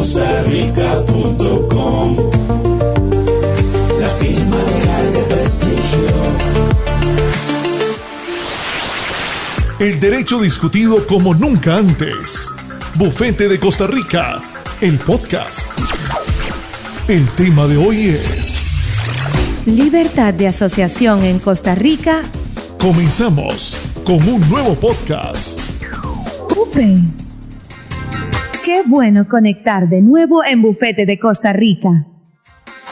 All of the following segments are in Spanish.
costarica.com, la firma legal de prestigio. El derecho discutido como nunca antes. Bufete de Costa Rica, el podcast. El tema de hoy es libertad de asociación en Costa Rica. Comenzamos con un nuevo podcast. ¡Upe! ¡Qué bueno conectar de nuevo en Bufete de Costa Rica!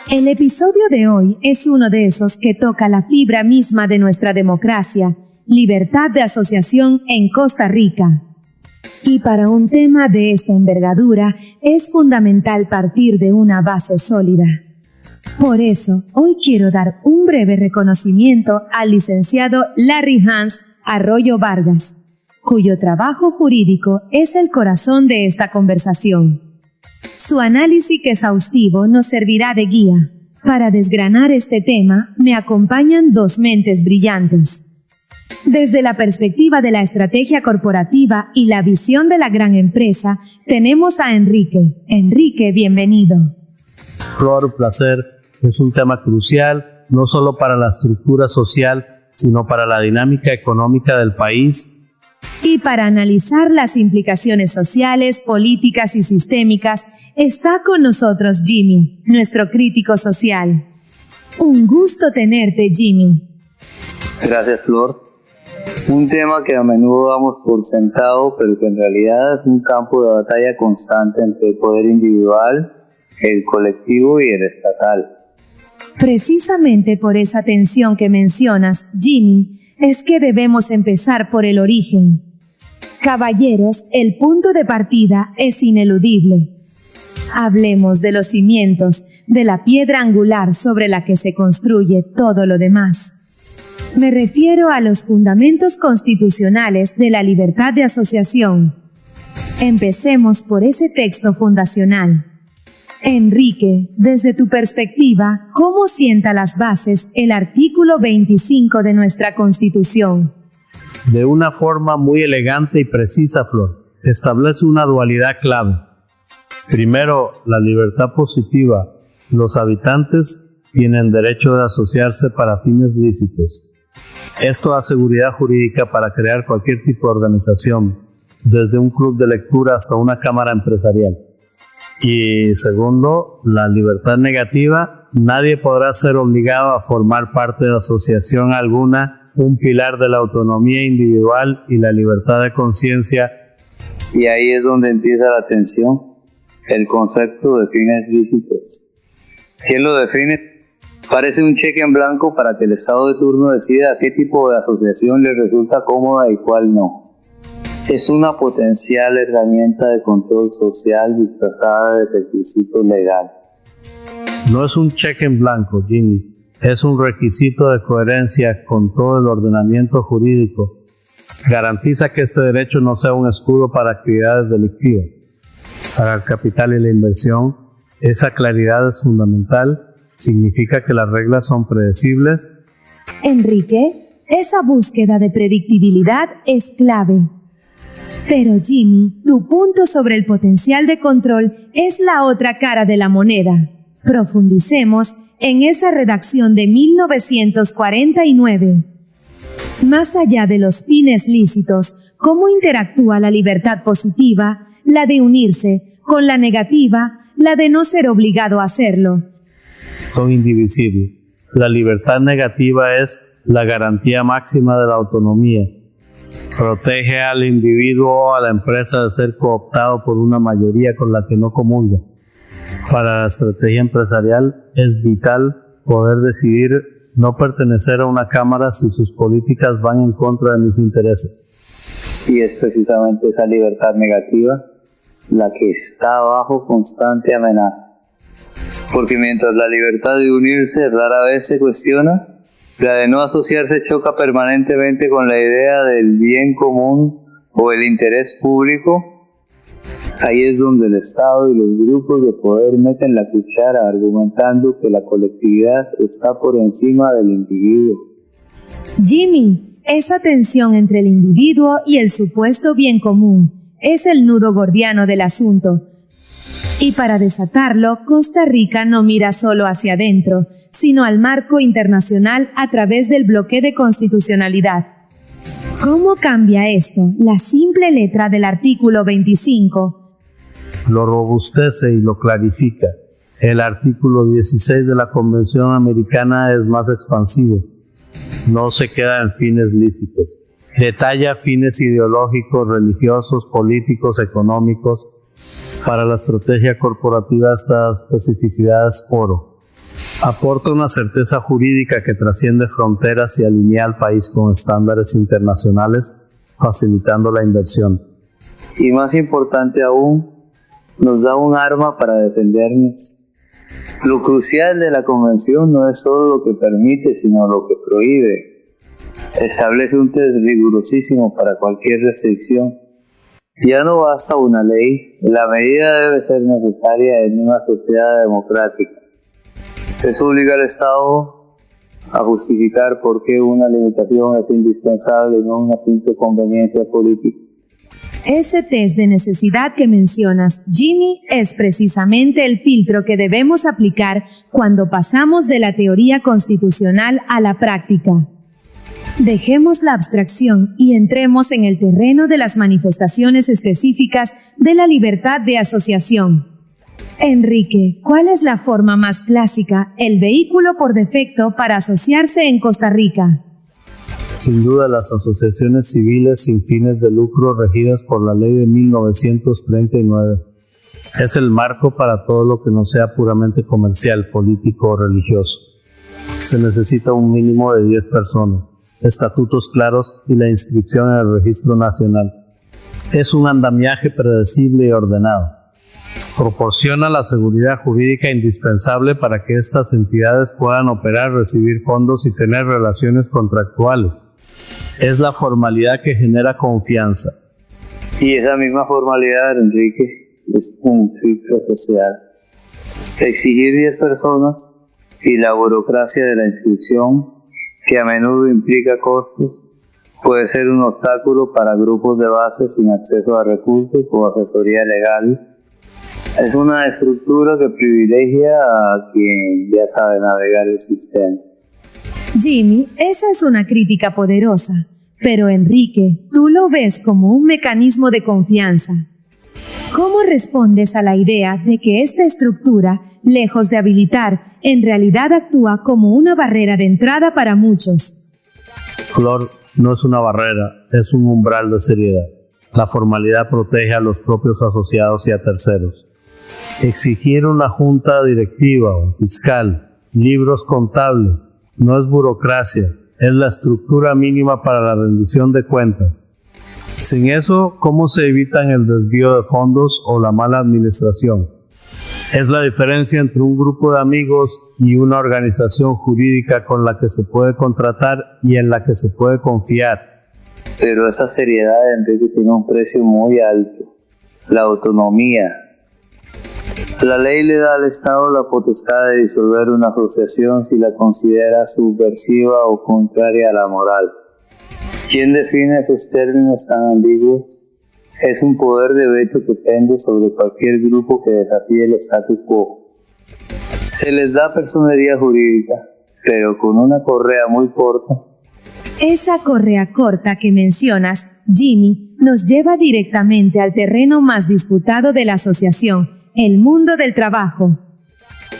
El episodio de hoy es uno de esos que toca la fibra misma de nuestra democracia, libertad de asociación en Costa Rica. Y para un tema de esta envergadura es fundamental partir de una base sólida. Por eso, hoy quiero dar un breve reconocimiento al licenciado Larry Hans Arroyo Vargas, cuyo trabajo jurídico es el corazón de esta conversación. Su análisis exhaustivo nos servirá de guía. Para desgranar este tema, me acompañan dos mentes brillantes. Desde la perspectiva de la estrategia corporativa y la visión de la gran empresa, tenemos a Enrique. Enrique, bienvenido. Flor, un placer. Es un tema crucial, no solo para la estructura social, sino para la dinámica económica del país. Y para analizar las implicaciones sociales, políticas y sistémicas, está con nosotros Jimmy, nuestro crítico social. Un gusto tenerte, Jimmy. Gracias, Flor. Un tema que a menudo damos por sentado, pero que en realidad es un campo de batalla constante entre el poder individual, el colectivo y el estatal. Precisamente por esa tensión que mencionas, Jimmy, es que debemos empezar por el origen. Caballeros, el punto de partida es ineludible. Hablemos de los cimientos, de la piedra angular sobre la que se construye todo lo demás. Me refiero a los fundamentos constitucionales de la libertad de asociación. Empecemos por ese texto fundacional. Enrique, desde tu perspectiva, ¿cómo sienta las bases el artículo 25 de nuestra Constitución? De una forma muy elegante y precisa, Flor, establece una dualidad clave. Primero, la libertad positiva. Los habitantes tienen derecho de asociarse para fines lícitos. Esto da seguridad jurídica para crear cualquier tipo de organización, desde un club de lectura hasta una cámara empresarial. Y segundo, la libertad negativa. Nadie podrá ser obligado a formar parte de asociación alguna, un pilar de la autonomía individual y la libertad de conciencia. Y ahí es donde empieza la tensión, el concepto de fines lícitos. ¿Quién lo define? Parece un cheque en blanco para que el Estado de turno decida qué tipo de asociación le resulta cómoda y cuál no. Es una potencial herramienta de control social disfrazada de requisito legal. No es un cheque en blanco, Jimmy. Es un requisito de coherencia con todo el ordenamiento jurídico. Garantiza que este derecho no sea un escudo para actividades delictivas. Para el capital y la inversión, esa claridad es fundamental. Significa que las reglas son predecibles. Enrique, esa búsqueda de predictibilidad es clave. Pero Jimmy, tu punto sobre el potencial de control es la otra cara de la moneda. Profundicemos en esa redacción de 1949. Más allá de los fines lícitos, ¿cómo interactúa la libertad positiva, la de unirse, con la negativa, la de no ser obligado a hacerlo? Son indivisibles. La libertad negativa es la garantía máxima de la autonomía. Protege al individuo o a la empresa de ser cooptado por una mayoría con la que no comulga. Para la estrategia empresarial es vital poder decidir no pertenecer a una cámara si sus políticas van en contra de mis intereses. Y es precisamente esa libertad negativa la que está bajo constante amenaza. Porque mientras la libertad de unirse rara vez se cuestiona, la de no asociarse choca permanentemente con la idea del bien común o el interés público. Ahí es donde el Estado y los grupos de poder meten la cuchara argumentando que la colectividad está por encima del individuo. Jimmy, esa tensión entre el individuo y el supuesto bien común es el nudo gordiano del asunto. Y para desatarlo, Costa Rica no mira solo hacia adentro, sino al marco internacional a través del bloque de constitucionalidad. ¿Cómo cambia esto la simple letra del artículo 25? Lo robustece y lo clarifica. El artículo 16 de la Convención Americana es más expansivo. No se queda en fines lícitos. Detalla fines ideológicos, religiosos, políticos, económicos. Para la estrategia corporativa estas especificidades oro. Aporta una certeza jurídica que trasciende fronteras y alinea al país con estándares internacionales, facilitando la inversión. Y más importante aún, nos da un arma para defendernos. Lo crucial de la convención no es solo lo que permite, sino lo que prohíbe. Establece un test rigurosísimo para cualquier restricción. Ya no basta una ley, la medida debe ser necesaria en una sociedad democrática. Eso obliga al Estado a justificar por qué una limitación es indispensable y no una simple conveniencia política. Ese test de necesidad que mencionas, Jimmy, es precisamente el filtro que debemos aplicar cuando pasamos de la teoría constitucional a la práctica. Dejemos la abstracción y entremos en el terreno de las manifestaciones específicas de la libertad de asociación. Enrique, ¿cuál es la forma más clásica, el vehículo por defecto para asociarse en Costa Rica? Sin duda, las asociaciones civiles sin fines de lucro regidas por la ley de 1939. Es el marco para todo lo que no sea puramente comercial, político o religioso. Se necesita un mínimo de 10 personas. Estatutos claros y la inscripción en el Registro Nacional. Es un andamiaje predecible y ordenado. Proporciona la seguridad jurídica indispensable para que estas entidades puedan operar, recibir fondos y tener relaciones contractuales. Es la formalidad que genera confianza. Y esa misma formalidad, Enrique, es un filtro social. Exigir 10 personas y la burocracia de la inscripción, que a menudo implica costos, puede ser un obstáculo para grupos de base sin acceso a recursos o asesoría legal. Es una estructura que privilegia a quien ya sabe navegar el sistema. Jimmy, esa es una crítica poderosa, pero Enrique, tú lo ves como un mecanismo de confianza. ¿Cómo respondes a la idea de que esta estructura, lejos de habilitar, en realidad actúa como una barrera de entrada para muchos? Flor, no es una barrera, es un umbral de seriedad. La formalidad protege a los propios asociados y a terceros. Exigir una junta directiva, un fiscal, libros contables, no es burocracia, es la estructura mínima para la rendición de cuentas. Sin eso, ¿cómo se evitan el desvío de fondos o la mala administración? Es la diferencia entre un grupo de amigos y una organización jurídica con la que se puede contratar y en la que se puede confiar. Pero esa seriedad, Enrique, tiene un precio muy alto: la autonomía. La ley le da al Estado la potestad de disolver una asociación si la considera subversiva o contraria a la moral. ¿Quién define esos términos tan ambiguos? Es un poder de veto que pende sobre cualquier grupo que desafíe el status quo. Se les da personería jurídica, pero con una correa muy corta. Esa correa corta que mencionas, Jimmy, nos lleva directamente al terreno más disputado de la asociación, el mundo del trabajo.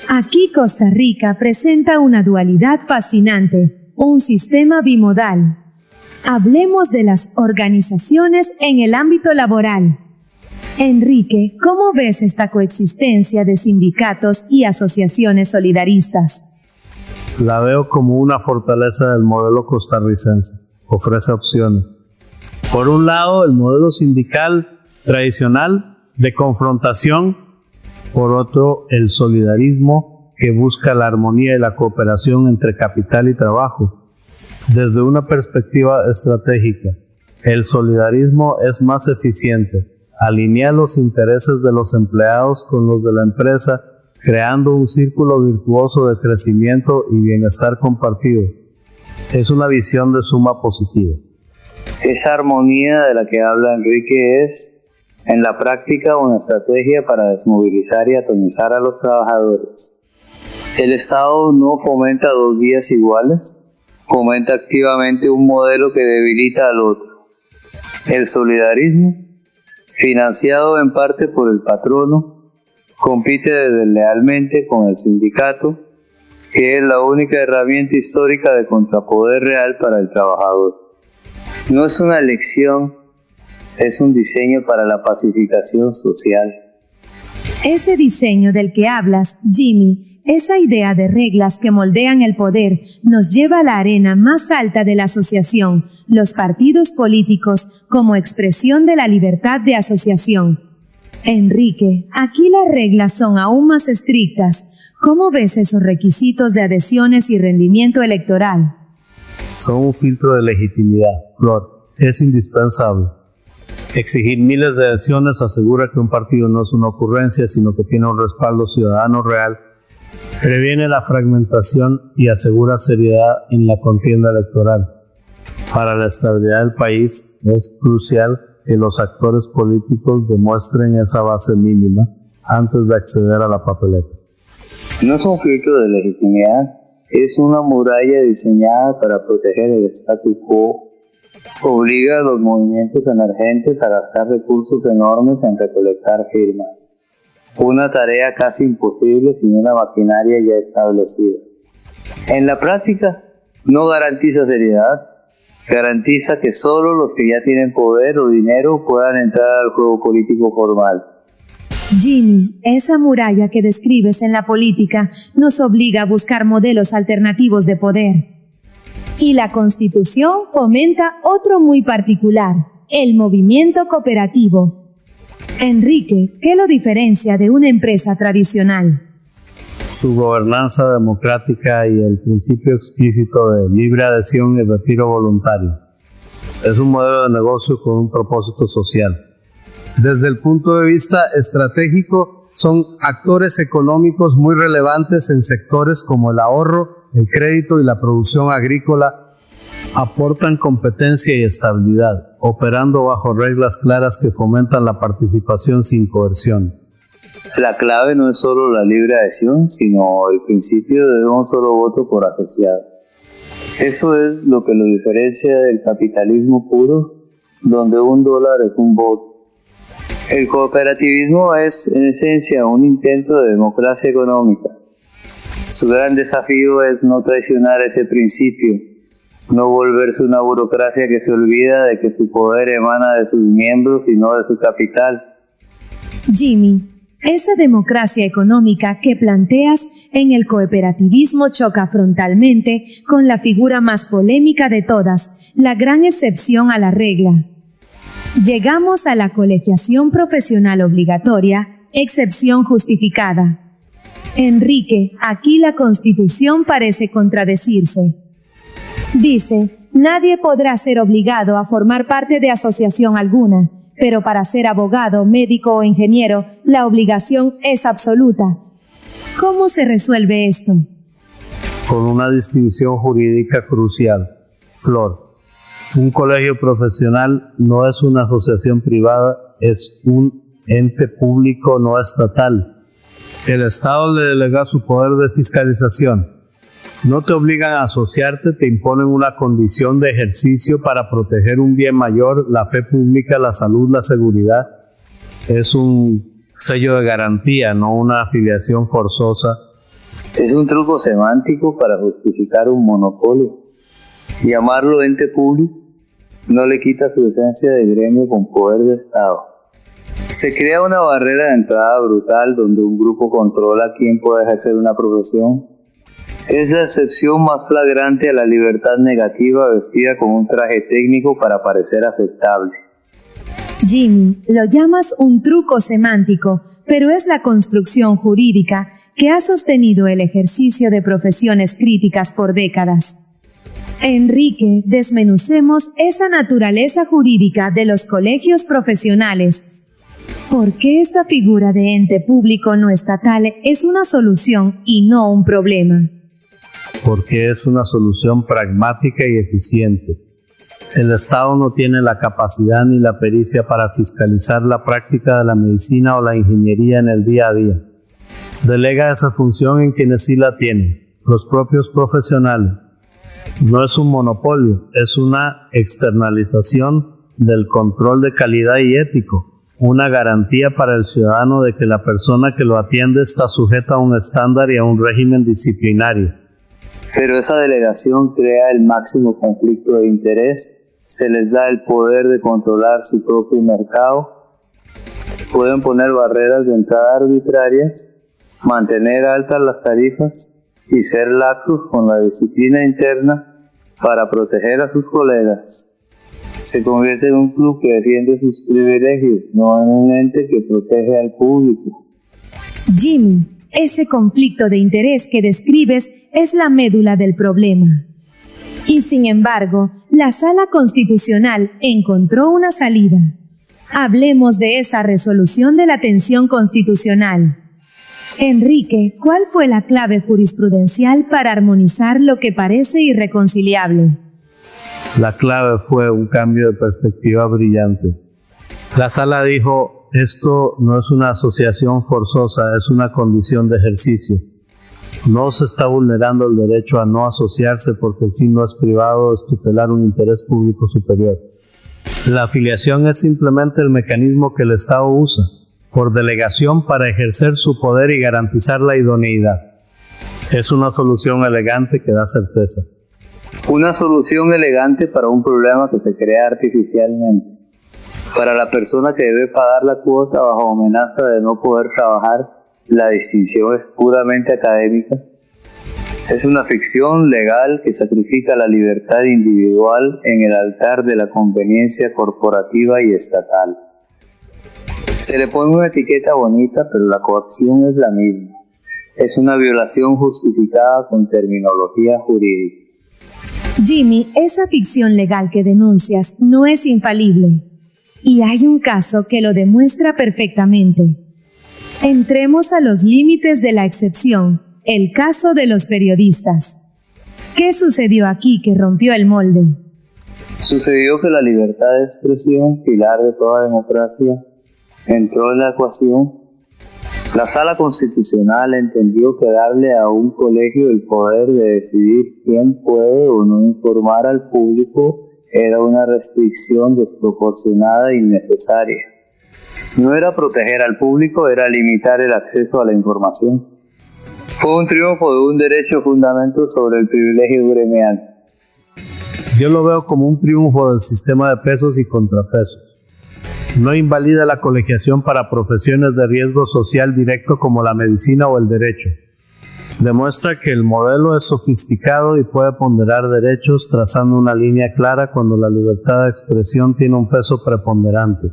Aquí Costa Rica presenta una dualidad fascinante, un sistema bimodal. Hablemos de las organizaciones en el ámbito laboral. Enrique, ¿cómo ves esta coexistencia de sindicatos y asociaciones solidaristas? La veo como una fortaleza del modelo costarricense. Ofrece opciones. Por un lado, el modelo sindical tradicional de confrontación. Por otro, el solidarismo que busca la armonía y la cooperación entre capital y trabajo. Desde una perspectiva estratégica, el solidarismo es más eficiente, alinea los intereses de los empleados con los de la empresa, creando un círculo virtuoso de crecimiento y bienestar compartido. Es una visión de suma positiva. Esa armonía de la que habla Enrique es en la práctica una estrategia para desmovilizar y atomizar a los trabajadores. El Estado no fomenta dos vías iguales, fomenta activamente un modelo que debilita al otro. El solidarismo, financiado en parte por el patrono, compite deslealmente con el sindicato, que es la única herramienta histórica de contrapoder real para el trabajador. No es una elección, es un diseño para la pacificación social. Ese diseño del que hablas, Jimmy, esa idea de reglas que moldean el poder, nos lleva a la arena más alta de la asociación, los partidos políticos, como expresión de la libertad de asociación. Enrique, aquí las reglas son aún más estrictas. ¿Cómo ves esos requisitos de adhesiones y rendimiento electoral? Son un filtro de legitimidad, Flor. Es indispensable. Exigir miles de adhesiones asegura que un partido no es una ocurrencia, sino que tiene un respaldo ciudadano real, previene la fragmentación y asegura seriedad en la contienda electoral. Para la estabilidad del país es crucial que los actores políticos demuestren esa base mínima antes de acceder a la papeleta. No es un filtro de legitimidad, es una muralla diseñada para proteger el status quo. Obliga a los movimientos emergentes a gastar recursos enormes en recolectar firmas. Una tarea casi imposible sin una maquinaria ya establecida. En la práctica, no garantiza seriedad, garantiza que solo los que ya tienen poder o dinero puedan entrar al juego político formal. Jimmy, esa muralla que describes en la política nos obliga a buscar modelos alternativos de poder. Y la Constitución fomenta otro muy particular, el movimiento cooperativo. Enrique, ¿qué lo diferencia de una empresa tradicional? Su gobernanza democrática y el principio explícito de libre adhesión y retiro voluntario. Es un modelo de negocio con un propósito social. Desde el punto de vista estratégico, son actores económicos muy relevantes en sectores como el ahorro, el crédito y la producción agrícola. Aportan competencia y estabilidad, operando bajo reglas claras que fomentan la participación sin coerción. La clave no es solo la libre adhesión, sino el principio de un solo voto por asociado. Eso es lo que lo diferencia del capitalismo puro, donde $1 es un voto. El cooperativismo es, en esencia, un intento de democracia económica. Su gran desafío es no traicionar ese principio, no volverse una burocracia que se olvida de que su poder emana de sus miembros y no de su capital. Jimmy, esa democracia económica que planteas en el cooperativismo choca frontalmente con la figura más polémica de todas, la gran excepción a la regla. Llegamos a la colegiación profesional obligatoria, excepción justificada. Enrique, aquí la Constitución parece contradecirse. Dice, nadie podrá ser obligado a formar parte de asociación alguna, pero para ser abogado, médico o ingeniero, la obligación es absoluta. ¿Cómo se resuelve esto? Con una distinción jurídica crucial. Flor. Un colegio profesional no es una asociación privada, es un ente público no estatal. El Estado le delega su poder de fiscalización. No te obligan a asociarte, te imponen una condición de ejercicio para proteger un bien mayor, la fe pública, la salud, la seguridad. Es un sello de garantía, no una afiliación forzosa. Es un truco semántico para justificar un monopolio. Llamarlo ente público no le quita su esencia de gremio con poder de Estado. Se crea una barrera de entrada brutal donde un grupo controla quién puede ejercer una profesión. Es la excepción más flagrante a la libertad negativa vestida con un traje técnico para parecer aceptable. Jimmy, lo llamas un truco semántico, pero es la construcción jurídica que ha sostenido el ejercicio de profesiones críticas por décadas. Enrique, desmenucemos esa naturaleza jurídica de los colegios profesionales. ¿Por qué esta figura de ente público no estatal es una solución y no un problema? Porque es una solución pragmática y eficiente. El Estado no tiene la capacidad ni la pericia para fiscalizar la práctica de la medicina o la ingeniería en el día a día. Delega esa función en quienes sí la tienen, los propios profesionales. No es un monopolio, es una externalización del control de calidad y ético, una garantía para el ciudadano de que la persona que lo atiende está sujeta a un estándar y a un régimen disciplinario. Pero esa delegación crea el máximo conflicto de interés, se les da el poder de controlar su propio mercado, pueden poner barreras de entrada arbitrarias, mantener altas las tarifas y ser laxos con la disciplina interna para proteger a sus colegas. Se convierte en un club que defiende sus privilegios, no en un ente que protege al público. Jimmy, ese conflicto de interés que describes es la médula del problema. Y sin embargo, la Sala Constitucional encontró una salida. Hablemos de esa resolución de la tensión constitucional. Enrique, ¿cuál fue la clave jurisprudencial para armonizar lo que parece irreconciliable? La clave fue un cambio de perspectiva brillante. La sala dijo, esto no es una asociación forzosa, es una condición de ejercicio. No se está vulnerando el derecho a no asociarse porque el fin no es privado, es tutelar un interés público superior. La afiliación es simplemente el mecanismo que el Estado usa por delegación para ejercer su poder y garantizar la idoneidad. Es una solución elegante que da certeza. Una solución elegante para un problema que se crea artificialmente. Para la persona que debe pagar la cuota bajo amenaza de no poder trabajar, la distinción es puramente académica. Es una ficción legal que sacrifica la libertad individual en el altar de la conveniencia corporativa y estatal. Se le pone una etiqueta bonita, pero la coacción es la misma. Es una violación justificada con terminología jurídica. Jimmy, esa ficción legal que denuncias no es infalible. Y hay un caso que lo demuestra perfectamente. Entremos a los límites de la excepción, el caso de los periodistas. ¿Qué sucedió aquí que rompió el molde? Sucedió que la libertad de expresión, pilar de toda democracia, entró en la ecuación. La Sala Constitucional entendió que darle a un colegio el poder de decidir quién puede o no informar al público era una restricción desproporcionada e innecesaria. No era proteger al público, era limitar el acceso a la información. Fue un triunfo de un derecho fundamental sobre el privilegio gremial. Yo lo veo como un triunfo del sistema de pesos y contrapesos. No invalida la colegiación para profesiones de riesgo social directo como la medicina o el derecho. Demuestra que el modelo es sofisticado y puede ponderar derechos trazando una línea clara cuando la libertad de expresión tiene un peso preponderante.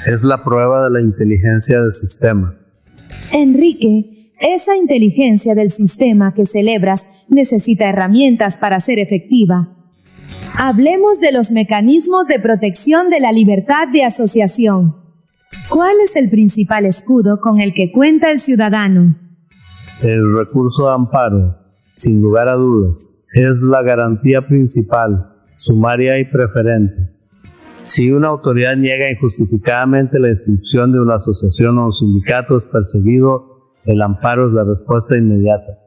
Es la prueba de la inteligencia del sistema. Enrique, esa inteligencia del sistema que celebras necesita herramientas para ser efectiva. Hablemos de los mecanismos de protección de la libertad de asociación. ¿Cuál es el principal escudo con el que cuenta el ciudadano? El recurso de amparo, sin lugar a dudas, es la garantía principal, sumaria y preferente. Si una autoridad niega injustificadamente la inscripción de una asociación o un sindicato es perseguido, el amparo es la respuesta inmediata.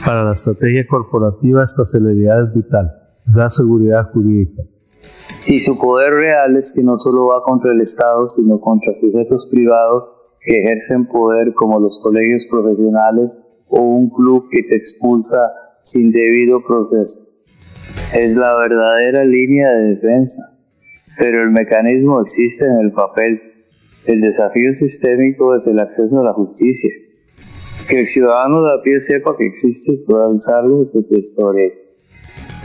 Para la estrategia corporativa esta celeridad es vital. Da seguridad jurídica. Y su poder real es que no solo va contra el Estado, sino contra sujetos privados que ejercen poder como los colegios profesionales o un club que te expulsa sin debido proceso. Es la verdadera línea de defensa, pero el mecanismo existe en el papel. El desafío sistémico es el acceso a la justicia. Que el ciudadano de a pie sepa que existe y pueda usarlo es otra historia.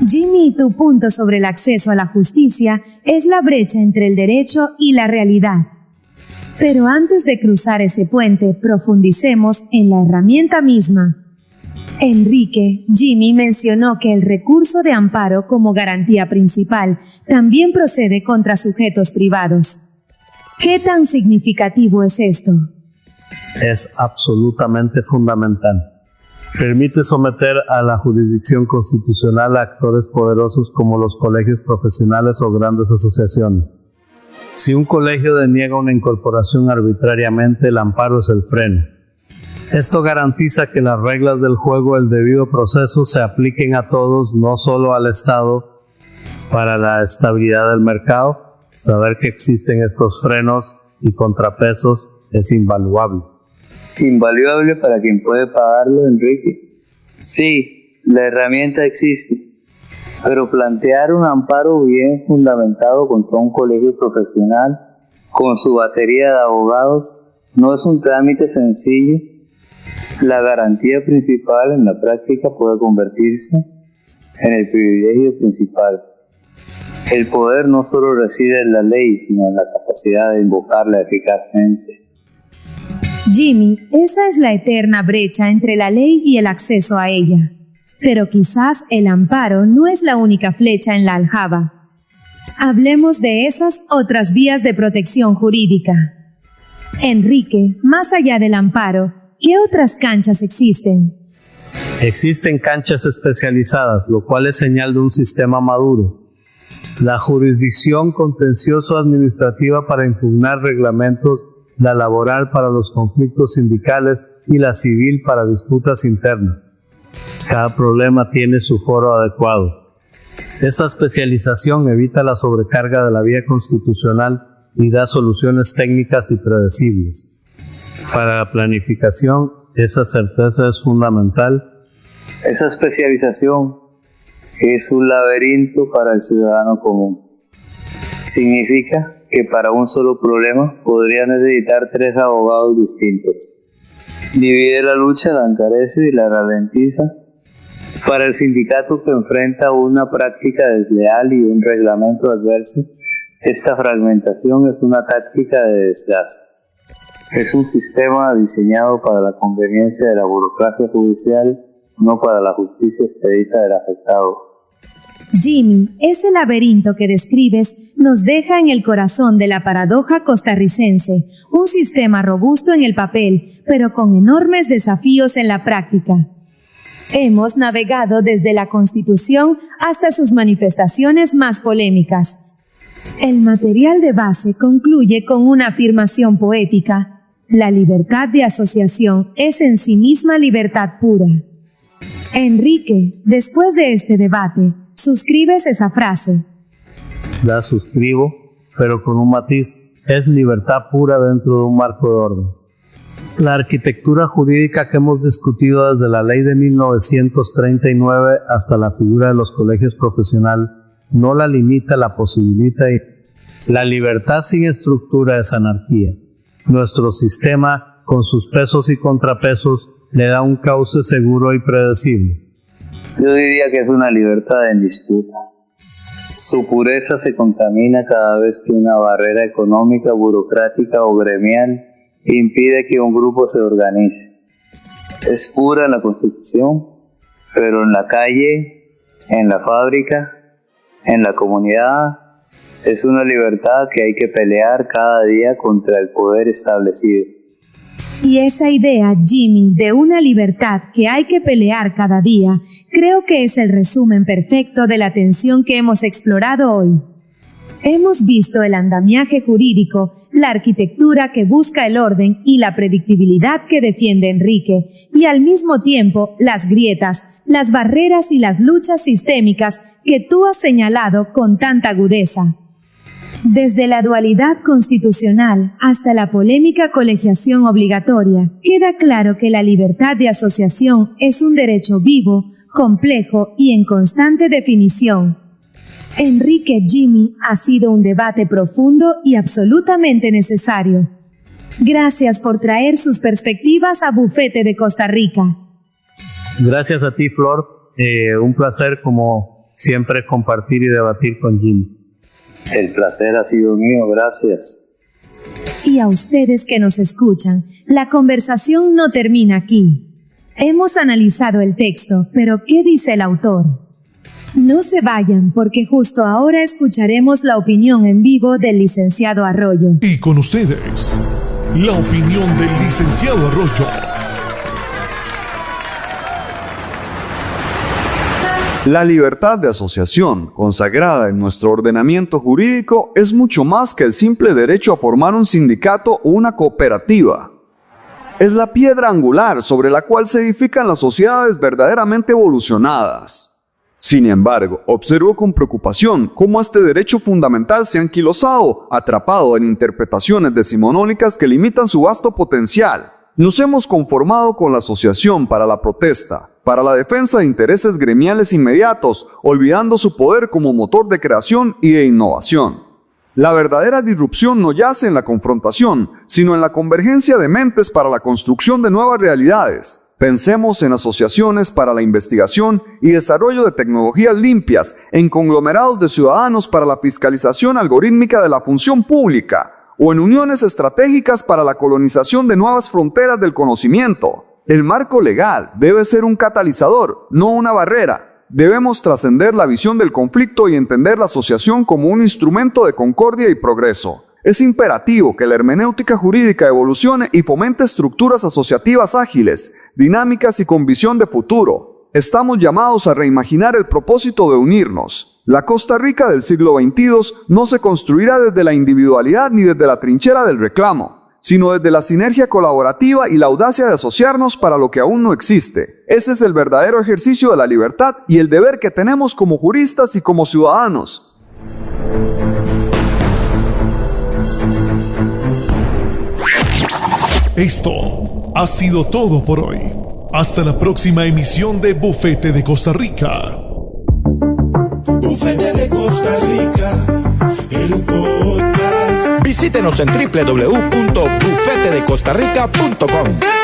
Jimmy, tu punto sobre el acceso a la justicia es la brecha entre el derecho y la realidad. Pero antes de cruzar ese puente, profundicemos en la herramienta misma. Enrique, Jimmy mencionó que el recurso de amparo como garantía principal también procede contra sujetos privados. ¿Qué tan significativo es esto? Es absolutamente fundamental. Permite someter a la jurisdicción constitucional a actores poderosos como los colegios profesionales o grandes asociaciones. Si un colegio deniega una incorporación arbitrariamente, el amparo es el freno. Esto garantiza que las reglas del juego del debido proceso se apliquen a todos, no solo al Estado, para la estabilidad del mercado. Saber que existen estos frenos y contrapesos es invaluable. Invaluable para quien puede pagarlo, Enrique. Sí, la herramienta existe, pero plantear un amparo bien fundamentado contra un colegio profesional con su batería de abogados no es un trámite sencillo. La garantía principal en la práctica puede convertirse en el privilegio principal. El poder no solo reside en la ley, sino en la capacidad de invocarla eficazmente. Jimmy, esa es la eterna brecha entre la ley y el acceso a ella. Pero quizás el amparo no es la única flecha en la aljaba. Hablemos de esas otras vías de protección jurídica. Enrique, más allá del amparo, ¿qué otras canchas existen? Existen canchas especializadas, lo cual es señal de un sistema maduro. La jurisdicción contencioso-administrativa para impugnar reglamentos, la laboral para los conflictos sindicales y la civil para disputas internas. Cada problema tiene su foro adecuado. Esta especialización evita la sobrecarga de la vía constitucional y da soluciones técnicas y predecibles. Para la planificación, esa certeza es fundamental. Esa especialización es un laberinto para el ciudadano común. Significa que para un solo problema podría necesitar 3 abogados distintos. Divide la lucha, la encarece y la ralentiza. Para el sindicato que enfrenta una práctica desleal y un reglamento adverso, esta fragmentación es una táctica de desgaste. Es un sistema diseñado para la conveniencia de la burocracia judicial, no para la justicia expedita del afectado. Jimmy, ese laberinto que describes nos deja en el corazón de la paradoja costarricense, un sistema robusto en el papel, pero con enormes desafíos en la práctica. Hemos navegado desde la Constitución hasta sus manifestaciones más polémicas. El material de base concluye con una afirmación poética: la libertad de asociación es en sí misma libertad pura. Enrique, después de este debate, ¿suscribes esa frase? La suscribo, pero con un matiz. Es libertad pura dentro de un marco de orden. La arquitectura jurídica que hemos discutido desde la ley de 1939 hasta la figura de los colegios profesionales no la limita, la posibilita. La libertad sin estructura es anarquía. Nuestro sistema, con sus pesos y contrapesos, le da un cauce seguro y predecible. Yo diría que es una libertad en disputa. Su pureza se contamina cada vez que una barrera económica, burocrática o gremial impide que un grupo se organice. Es pura en la Constitución, pero en la calle, en la fábrica, en la comunidad, es una libertad que hay que pelear cada día contra el poder establecido. Y esa idea, Jimmy, de una libertad que hay que pelear cada día, creo que es el resumen perfecto de la tensión que hemos explorado hoy. Hemos visto el andamiaje jurídico, la arquitectura que busca el orden y la predictibilidad que defiende Enrique, y al mismo tiempo las grietas, las barreras y las luchas sistémicas que tú has señalado con tanta agudeza. Desde la dualidad constitucional hasta la polémica colegiación obligatoria, queda claro que la libertad de asociación es un derecho vivo, complejo y en constante definición. Enrique, Jimmy, ha sido un debate profundo y absolutamente necesario. Gracias por traer sus perspectivas a Bufete de Costa Rica. Gracias a ti, Flor. Un placer, como siempre, compartir y debatir con Jimmy. El placer ha sido mío, gracias. Y a ustedes que nos escuchan, la conversación no termina aquí. Hemos analizado el texto, pero ¿qué dice el autor? No se vayan, porque justo ahora escucharemos la opinión en vivo del licenciado Arroyo. Y con ustedes, la opinión del licenciado Arroyo. La libertad de asociación, consagrada en nuestro ordenamiento jurídico, es mucho más que el simple derecho a formar un sindicato o una cooperativa. Es la piedra angular sobre la cual se edifican las sociedades verdaderamente evolucionadas. Sin embargo, observo con preocupación cómo este derecho fundamental se ha anquilosado, atrapado en interpretaciones decimonónicas que limitan su vasto potencial. Nos hemos conformado con la asociación para la protesta, para la defensa de intereses gremiales inmediatos, olvidando su poder como motor de creación y de innovación. La verdadera disrupción no yace en la confrontación, sino en la convergencia de mentes para la construcción de nuevas realidades. Pensemos en asociaciones para la investigación y desarrollo de tecnologías limpias, en conglomerados de ciudadanos para la fiscalización algorítmica de la función pública, o en uniones estratégicas para la colonización de nuevas fronteras del conocimiento. El marco legal debe ser un catalizador, no una barrera. Debemos trascender la visión del conflicto y entender la asociación como un instrumento de concordia y progreso. Es imperativo que la hermenéutica jurídica evolucione y fomente estructuras asociativas ágiles, dinámicas y con visión de futuro. Estamos llamados a reimaginar el propósito de unirnos. La Costa Rica del siglo XXII no se construirá desde la individualidad ni desde la trinchera del reclamo, sino desde la sinergia colaborativa y la audacia de asociarnos para lo que aún no existe. Ese es el verdadero ejercicio de la libertad y el deber que tenemos como juristas y como ciudadanos. Esto ha sido todo por hoy. Hasta la próxima emisión de Bufete de Costa Rica. Bufete de Costa Rica, el podcast. Visítenos en www.bufetedecostarrica.com.